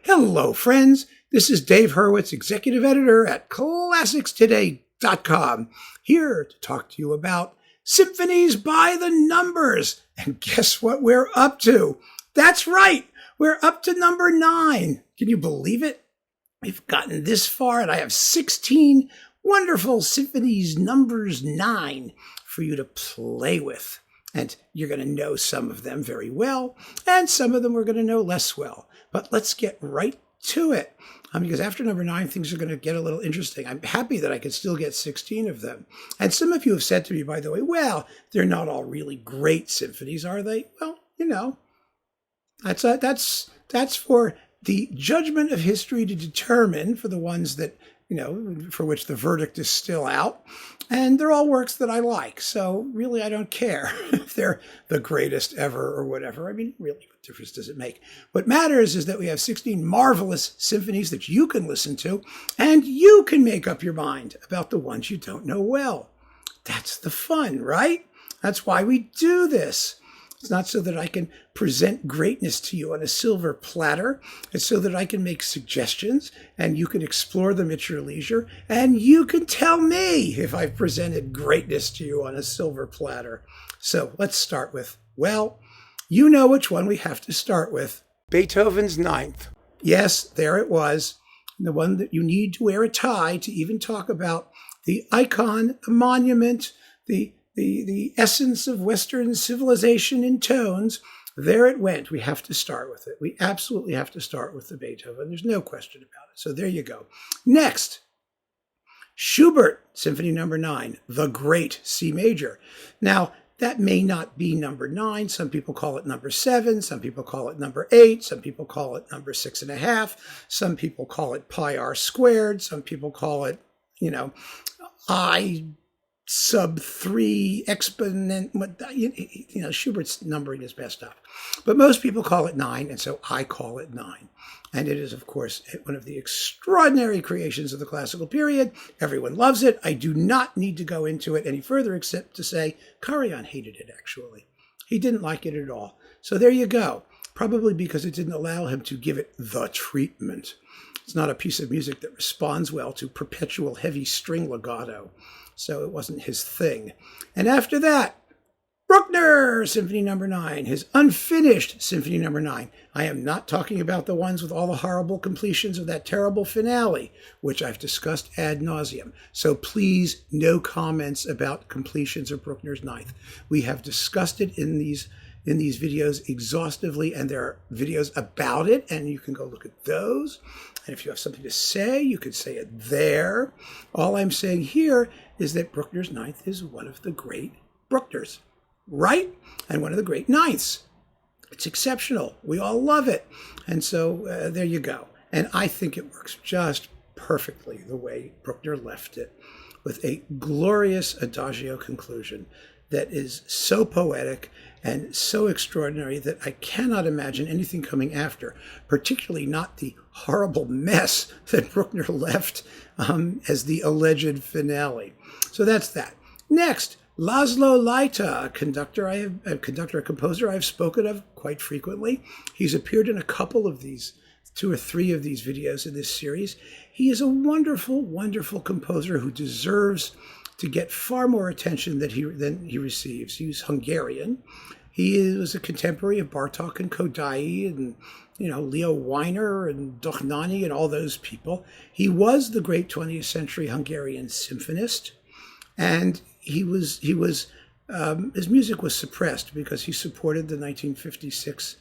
Hello, friends. This is Dave Hurwitz, executive editor at ClassicsToday.com, here to talk to you about Symphonies by the numbers. And guess what we're up to? That's right. We're up to number 9. Can you believe it? We've gotten this far, and I have 16 wonderful Symphonies numbers 9 for you to play with. And you're going to know some of them very well, and some of them we're going to know less well. But let's get right to it, because after number 9, things are going to get a little interesting. I'm happy that I can still get 16 of them. And some of you have said to me, by the way, well, they're not all really great symphonies, are they? Well, you know, that's for the judgment of history to determine, for the ones that, you know, for which the verdict is still out. And they're all works that I like. So really, I don't care if they're the greatest ever or whatever. I mean, really, what difference does it make? What matters is that we have 16 marvelous symphonies that you can listen to, and you can make up your mind about the ones you don't know well. That's the fun, right? That's why we do this. It's not so that I can present greatness to you on a silver platter. It's so that I can make suggestions and you can explore them at your leisure. And you can tell me if I've presented greatness to you on a silver platter. So let's start with, well, you know which one we have to start with. Beethoven's Ninth. Yes, there it was. The one that you need to wear a tie to even talk about. The icon, the monument, the essence of Western civilization in tones. There it went. We have to start with it. We absolutely have to start with the Beethoven. There's no question about it. So there you go. Next, Schubert, Symphony No. 9, the Great C Major. Now, that may not be number 9. Some people call it number 7. Some people call it number 8. Some people call it number 6.5. Some people call it pi r squared. Some people call it, you know, I sub 3 exponent, you know, Schubert's numbering is messed up. But most people call it 9, and so I call it 9. And it is, of course, one of the extraordinary creations of the classical period. Everyone loves it. I do not need to go into it any further except to say Karajan hated it, actually. He didn't like it at all. So there you go. Probably because it didn't allow him to give it the treatment. It's not a piece of music that responds well to perpetual heavy string legato. So it wasn't his thing. And after that, Bruckner, Symphony No. 9, his unfinished Symphony No. 9. I am not talking about the ones with all the horrible completions of that terrible finale, which I've discussed ad nauseum. So please, no comments about completions of Bruckner's Ninth. We have discussed it in these videos exhaustively, and there are videos about it, and you can go look at those. And if you have something to say, you can say it there. All I'm saying here is that Bruckner's Ninth is one of the great Bruckners, right? And one of the great ninths. It's exceptional. We all love it. And so there you go. And I think it works just perfectly the way Bruckner left it, with a glorious adagio conclusion that is so poetic and so extraordinary that I cannot imagine anything coming after, particularly not the horrible mess that Bruckner left as the alleged finale. So that's that. Next, Laszlo Lajtha, a composer I've spoken of quite frequently. He's appeared in a couple of these, 2 or 3 of these videos in this series. He is a wonderful, wonderful composer who deserves to get far more attention than he receives. He's Hungarian. He was a contemporary of Bartók and Kodály and, you know, Leo Weiner and Dohnányi and all those people. He was the great 20th century Hungarian symphonist, and his music was suppressed because he supported the 1956,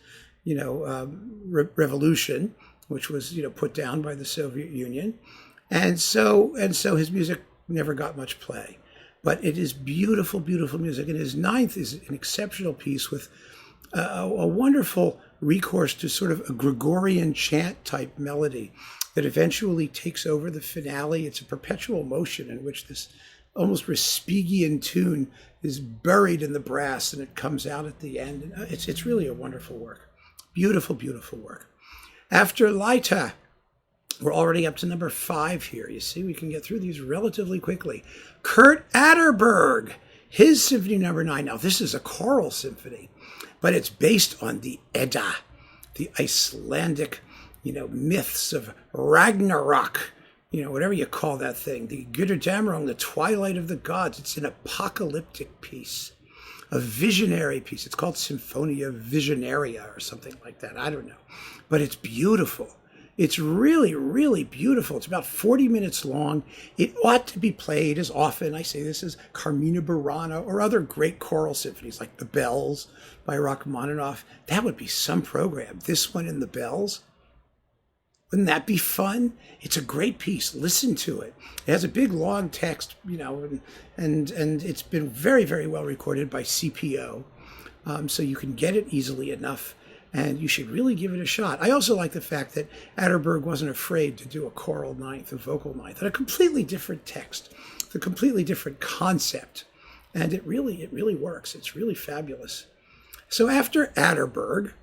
revolution, which was, put down by the Soviet Union, and so his music never got much play. But it is beautiful, beautiful music. And his Ninth is an exceptional piece with a wonderful recourse to sort of a Gregorian chant type melody that eventually takes over the finale. It's a perpetual motion in which this almost Respighian tune is buried in the brass and it comes out at the end. And it's really a wonderful work. Beautiful, beautiful work. After Lita, we're already up to number 5 here. You see, we can get through these relatively quickly. Kurt Atterberg, his Symphony No. 9. Now, this is a choral symphony, but it's based on the Edda, the Icelandic myths of Ragnarok, whatever you call that thing, the Götterdämmerung, the twilight of the gods. It's an apocalyptic piece, a visionary piece. It's called Symphonia Visionaria or something like that. I don't know. But it's beautiful. It's really, really beautiful. It's about 40 minutes long. It ought to be played as often, I say this, as Carmina Burana or other great choral symphonies like The Bells by Rachmaninoff. That would be some program. This one in The Bells. Wouldn't that be fun? It's a great piece. Listen to it. It has a big, long text, and it's been very, very well recorded by CPO. So you can get it easily enough. And you should really give it a shot. I also like the fact that Atterberg wasn't afraid to do a choral ninth, a vocal ninth, and a completely different text, a completely different concept. And it really works. It's really fabulous. So after Atterberg,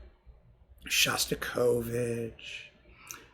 Shostakovich,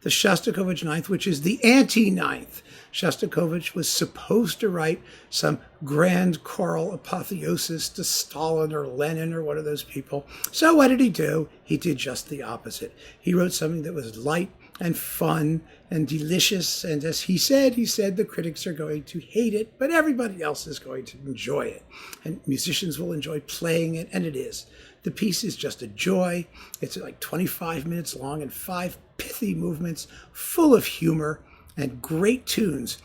the Shostakovich Ninth, which is the anti-ninth. Shostakovich was supposed to write some grand choral apotheosis to Stalin or Lenin or one of those people. So what did he do? He did just the opposite. He wrote something that was light and fun and delicious. And as he said the critics are going to hate it, but everybody else is going to enjoy it. And musicians will enjoy playing it, and it is. The piece is just a joy. It's like 25 minutes long and 5 pithy movements, full of humor and great tunes.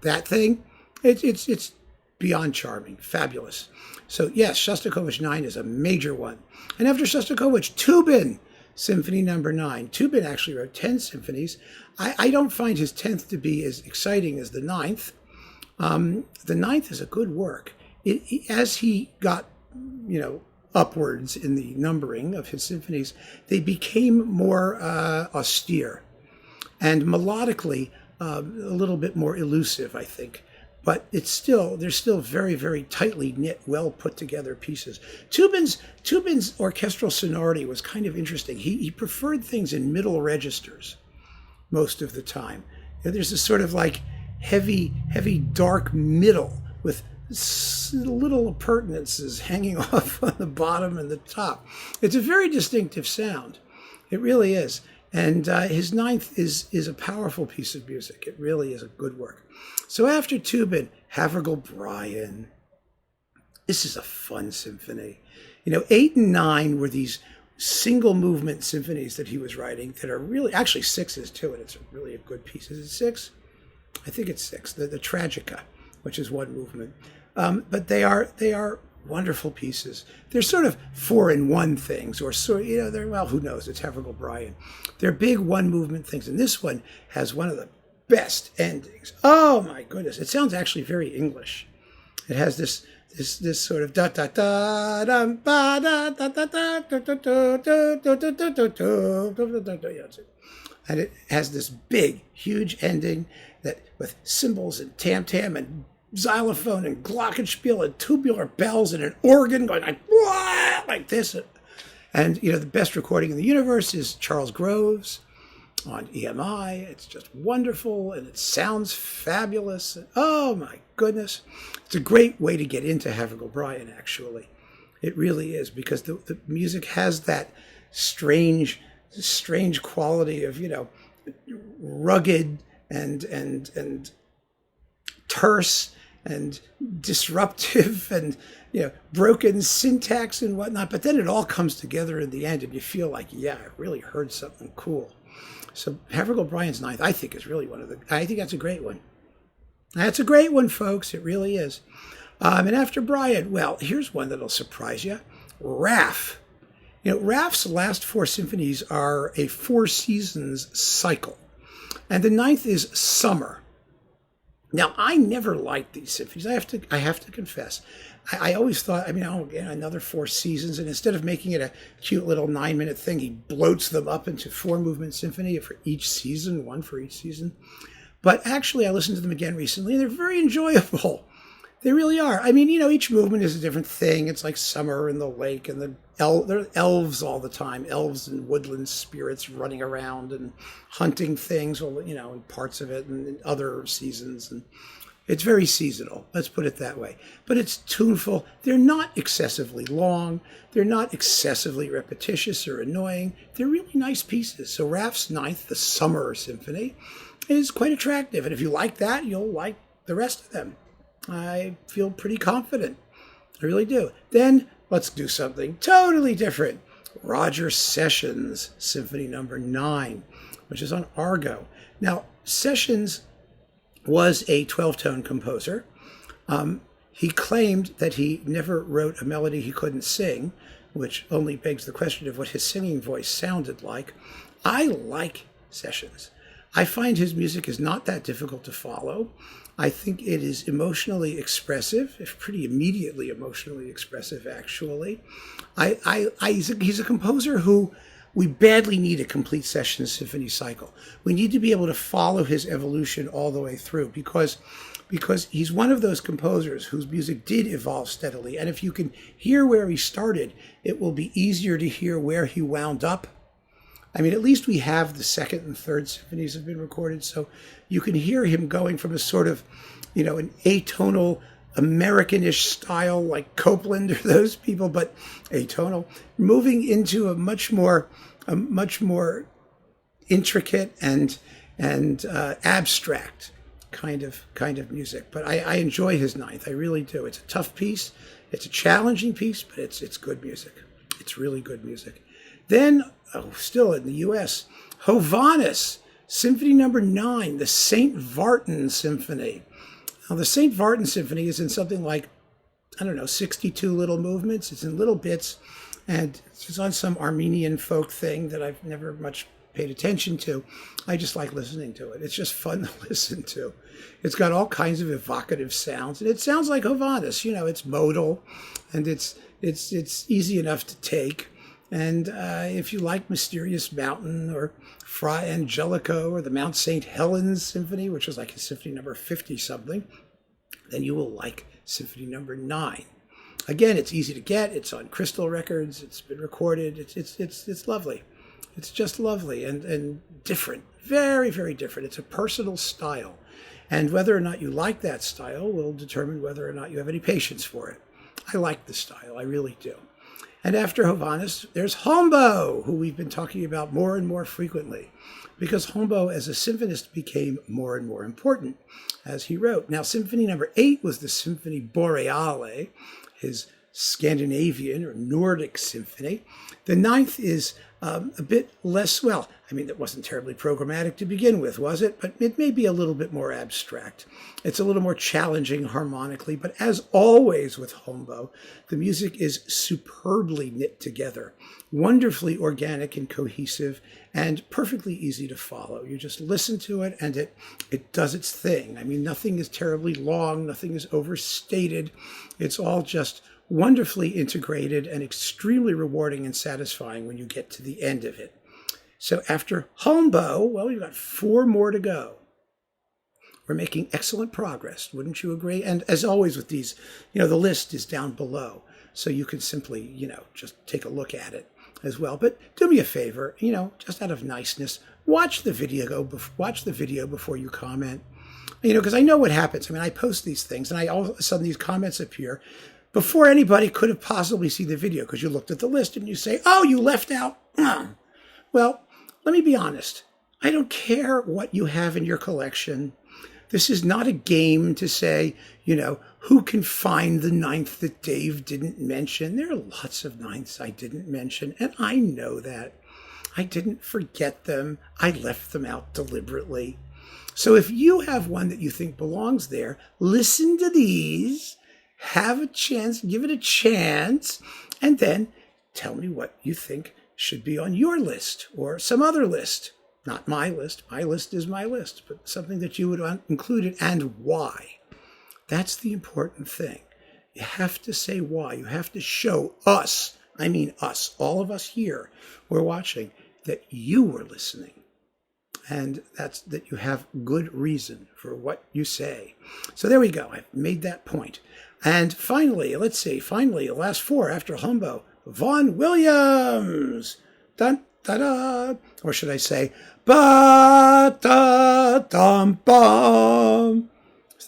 That thing, it's beyond charming, fabulous. So yes, Shostakovich 9 is a major one. And after Shostakovich, Tubin, Symphony No. 9. Tubin actually wrote 10 symphonies. I don't find his 10th to be as exciting as the 9th. The 9th is a good work. As he got, upwards in the numbering of his symphonies, they became more austere and melodically a little bit more elusive, I think. But they're still very, very tightly knit, well put together pieces. Tubin's orchestral sonority was kind of interesting. He preferred things in middle registers most of the time. There's this sort of like heavy, dark middle with little appurtenances hanging off on the bottom and the top. It's a very distinctive sound. It really is. And his 9th is a powerful piece of music. It really is a good work. So after Tubin, Havergal Brian. This is a fun symphony. 8 and 9 were these single movement symphonies that he was writing that are really, actually 6 is too, and it's really a good piece. Is it 6? I think it's 6. The Tragica, which is one movement. But they are wonderful pieces. They're sort of 4-in-1 things, or who knows? It's Havergal Brian. They're big one movement things, and this one has one of the best endings. Oh my goodness! It sounds actually very English. It has this sort of da da da da da da da da da da, and it has this big, huge ending that with cymbals and tam-tam and xylophone and glockenspiel and tubular bells and an organ going like this. And, the best recording in the universe is Charles Groves on EMI. It's just wonderful, and it sounds fabulous. Oh, my goodness. It's a great way to get into Havergal Brian, actually. It really is, because the music has that strange quality of, rugged and terse and disruptive and broken syntax and whatnot, but then it all comes together in the end and you feel like, I really heard something cool. So Havergal Brian's 9th, I think, is really I think that's a great one. That's a great one, folks. It really is. And after Brian, well, here's one that'll surprise you. Raff. Raff's last 4 symphonies are a 4 seasons cycle. And the 9th is Summer. Now, I never liked these symphonies. I have to confess. I always thought, another 4 seasons, and instead of making it a cute little 9-minute thing, he bloats them up into 4-movement symphony for each season, one for each season. But actually, I listened to them again recently, and they're very enjoyable. They really are. Each movement is a different thing. It's like summer in the lake, and there are elves all the time, elves and woodland spirits running around and hunting things, in parts of it and in other seasons. And It's very seasonal, let's put it that way. But it's tuneful. They're not excessively long. They're not excessively repetitious or annoying. They're really nice pieces. So Raff's Ninth, the Summer Symphony, is quite attractive. And if you like that, you'll like the rest of them. I feel pretty confident. I really do. Then let's do something totally different. Roger Sessions' Symphony No. 9, which is on Argo. Now, Sessions was a 12-tone composer. He claimed that he never wrote a melody he couldn't sing, which only begs the question of what his singing voice sounded like. I like Sessions. I find his music is not that difficult to follow. I think it is emotionally expressive, if pretty immediately emotionally expressive, actually. He's a composer who we badly need a complete Sessions symphony cycle. We need to be able to follow his evolution all the way through because he's one of those composers whose music did evolve steadily. And if you can hear where he started, it will be easier to hear where he wound up. I mean, at least we have the second and third symphonies have been recorded, so you can hear him going from a sort of, an atonal Americanish style like Copland or those people, but atonal, moving into a much more intricate and abstract kind of music. But I enjoy his Ninth. I really do. It's a tough piece. It's a challenging piece, but it's good music. It's really good music. Then, still in the U.S., Hovanus, Symphony No. 9, the St. Vartan Symphony. Now, the St. Vartan Symphony is in something like, 62 little movements. It's in little bits, and it's on some Armenian folk thing that I've never much paid attention to. I just like listening to it. It's just fun to listen to. It's got all kinds of evocative sounds, and it sounds like Hovanus. It's modal, and it's easy enough to take. And if you like Mysterious Mountain or Fra Angelico or the Mount St. Helens Symphony, which is like a Symphony number 50-something, then you will like Symphony No. 9. Again, it's easy to get. It's on Crystal Records. It's been recorded. It's lovely. It's just lovely and different. Very, very different. It's a personal style. And whether or not you like that style will determine whether or not you have any patience for it. I like the style. I really do. And after Hovanus, there's Holmboe, who we've been talking about more and more frequently, because Holmboe as a symphonist became more and more important as he wrote. Now, Symphony No. 8 was the Symphony Boreale, his Scandinavian or Nordic symphony. The Ninth is a bit less, it wasn't terribly programmatic to begin with, was it? But it may be a little bit more abstract. It's a little more challenging harmonically, but as always with Holmboe, the music is superbly knit together, wonderfully organic and cohesive, and perfectly easy to follow. You just listen to it, and it does its thing. I mean, nothing is terribly long, nothing is overstated. It's all just wonderfully integrated and extremely rewarding and satisfying when you get to the end of it. So after Holmboe, we've got 4 more to go. We're making excellent progress, wouldn't you agree? And as always with these, the list is down below, so you can simply, just take a look at it as well. But do me a favor, just out of niceness, watch the video before you comment. Because I know what happens. I mean, I post these things, and all of a sudden these comments appear before anybody could have possibly seen the video, because you looked at the list and you say, oh, you left out. Well, let me be honest. I don't care what you have in your collection. This is not a game to say, who can find the ninth that Dave didn't mention. There are lots of ninths I didn't mention, and I know that. I didn't forget them. I left them out deliberately. So if you have one that you think belongs there, listen to these, have a chance, give it a chance, and then tell me what you think should be on your list or some other list. Not my list. My list is my list, but something that you would include it and why. That's the important thing. You have to say why. You have to show us, all of us here, we're watching, that you were listening. And that's that you have good reason for what you say. So there we go. I've made that point. And finally, the last 4 after Holmboe, Vaughan Williams. Dun, da, da. Or should I say, ba, da, dum, bum.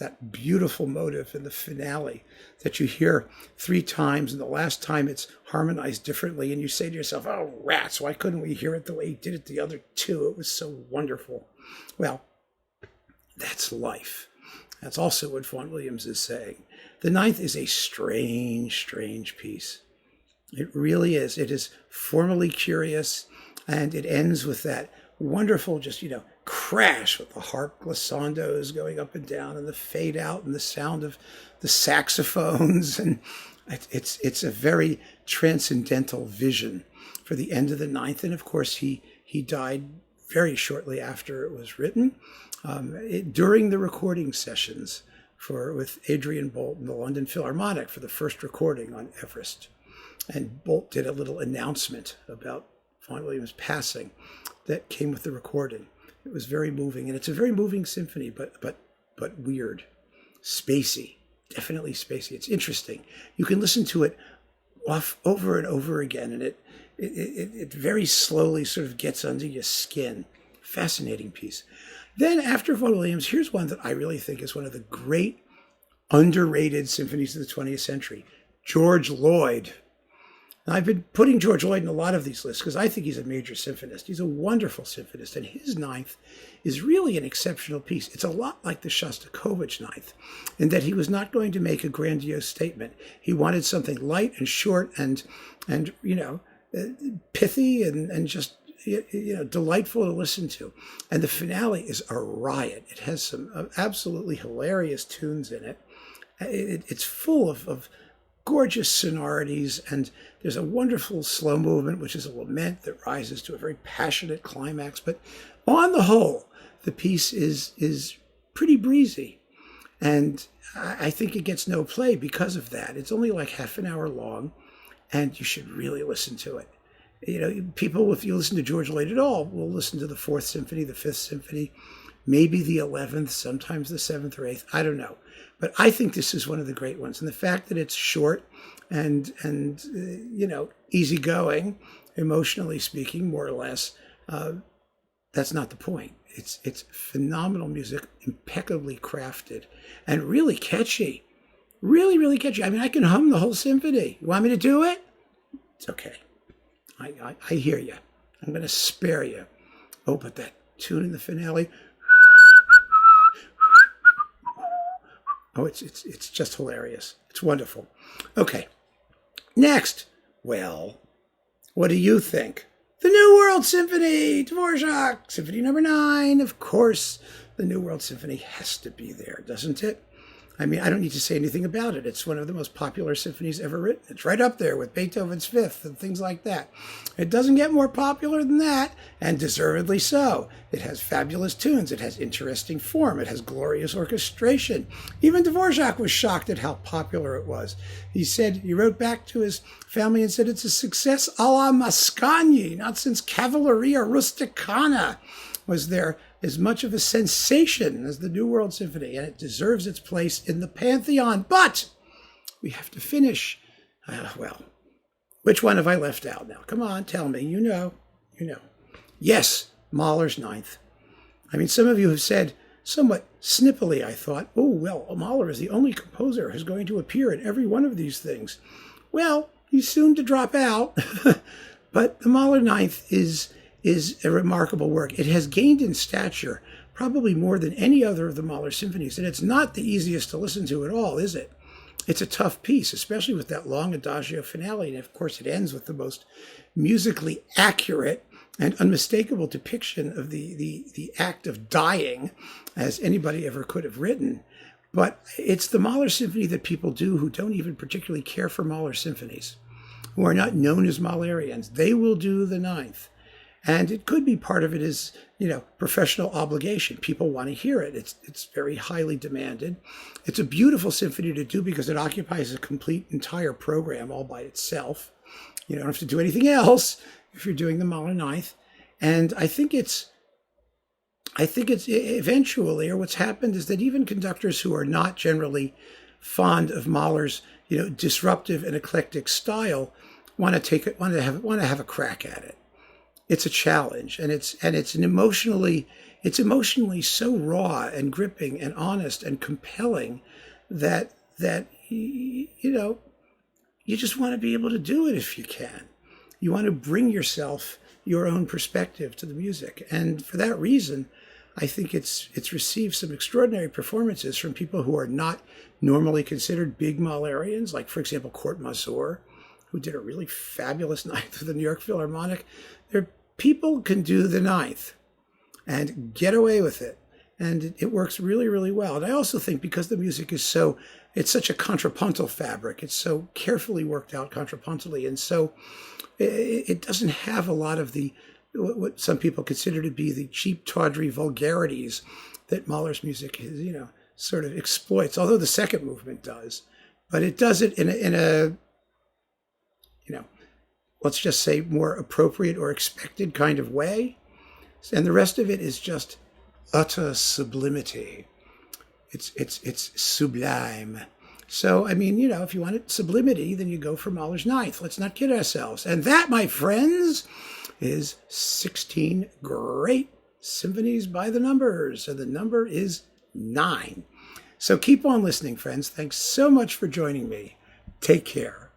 that beautiful motive in the finale that you hear 3 times, and the last time it's harmonized differently, and you say to yourself, oh, rats, why couldn't we hear it the way he did it the other 2? It was so wonderful. Well, that's life. That's also what Vaughan Williams is saying. The Ninth is a strange, strange piece. It really is. It is formally curious, and it ends with that wonderful, just, crash with the harp glissandos going up and down and the fade out and the sound of the saxophones. And it's a very transcendental vision for the end of the Ninth. And of course, he died very shortly after it was written, during the recording sessions with Adrian Bolt and the London Philharmonic for the first recording on Everest. And Bolt did a little announcement about Vaughan Williams' passing that came with the recording. It was very moving, and it's a very moving symphony, but weird, spacey, definitely spacey. It's interesting. You can listen to it over and over again, and it very slowly sort of gets under your skin. Fascinating piece. Then after Vaughan Williams, here's one that I really think is one of the great underrated symphonies of the 20th century, George Lloyd. Now, I've been putting George Lloyd in a lot of these lists because I think he's a major symphonist. He's a wonderful symphonist, and his Ninth is really an exceptional piece. It's a lot like the Shostakovich Ninth in that he was not going to make a grandiose statement. He wanted something light and short and pithy and just delightful to listen to. And the finale is a riot. It has some absolutely hilarious tunes in it. It's full of gorgeous sonorities, and there's a wonderful slow movement, which is a lament that rises to a very passionate climax. But on the whole, the piece is pretty breezy, and I think it gets no play because of that. It's only like half an hour long, and you should really listen to it. People, if you listen to George Lloyd at all, will listen to the 4th Symphony, the 5th Symphony, maybe the 11th, sometimes the 7th or 8th. I don't know. But I think this is one of the great ones. And the fact that it's short and easygoing, emotionally speaking, more or less, that's not the point. It's phenomenal music, impeccably crafted, and really catchy. Really, really catchy. I mean, I can hum the whole symphony. You want me to do it? It's okay. I hear you. I'm going to spare you. Oh, but that tune in the finale. Oh, it's just hilarious. It's wonderful. Okay. Next. Well, what do you think? The New World Symphony, Dvorak, Symphony No. 9. Of course, the New World Symphony has to be there, doesn't it? I mean, I don't need to say anything about it. It's one of the most popular symphonies ever written. It's right up there with Beethoven's Fifth and things like that. It doesn't get more popular than that, and deservedly so. It has fabulous tunes. It has interesting form. It has glorious orchestration. Even Dvorak was shocked at how popular it was. He wrote back to his family and said, it's a success a la Mascagni, not since Cavalleria Rusticana was there as much of a sensation as the New World Symphony, and it deserves its place in the pantheon. But we have to finish. Which one have I left out now? Come on, tell me. You know. Yes, Mahler's Ninth. I mean, some of you have said, somewhat snippily, I thought, oh, well, Mahler is the only composer who's going to appear in every one of these things. Well, he's soon to drop out. But the Mahler Ninth is a remarkable work. It has gained in stature probably more than any other of the Mahler symphonies, and it's not the easiest to listen to at all, is it? It's a tough piece, especially with that long adagio finale, and of course it ends with the most musically accurate and unmistakable depiction of the act of dying as anybody ever could have written. But it's the Mahler symphony that people do who don't even particularly care for Mahler symphonies, who are not known as Mahlerians. They will do the Ninth. And it could be part of it is, professional obligation. People want to hear it. It's very highly demanded. It's a beautiful symphony to do because it occupies a complete entire program all by itself. You don't have to do anything else if you're doing the Mahler Ninth. And I think it's eventually, or what's happened is that even conductors who are not generally fond of Mahler's, disruptive and eclectic style want to have a crack at it. it's a challenge, and it's emotionally so raw and gripping and honest and compelling that you just want to be able to do it if you can. You want to bring your own perspective to the music, and for that reason, I think it's received some extraordinary performances from people who are not normally considered big Mahlerians, like, for example, Court Mazur, who did a really fabulous ninth with the New York Philharmonic. People can do the ninth and get away with it, and it works really, really well. And I also think because the music is it's such a contrapuntal fabric, it's so carefully worked out contrapuntally, and so it doesn't have a lot of what some people consider to be the cheap, tawdry vulgarities that Mahler's music is, sort of exploits, although the second movement does. But it does it in a let's just say more appropriate or expected kind of way. And the rest of it is just utter sublimity. It's sublime. So, if you wanted sublimity, then you go for Mahler's Ninth. Let's not kid ourselves. And that, my friends, is 16 great symphonies by the numbers. And the number is 9. So keep on listening, friends. Thanks so much for joining me. Take care.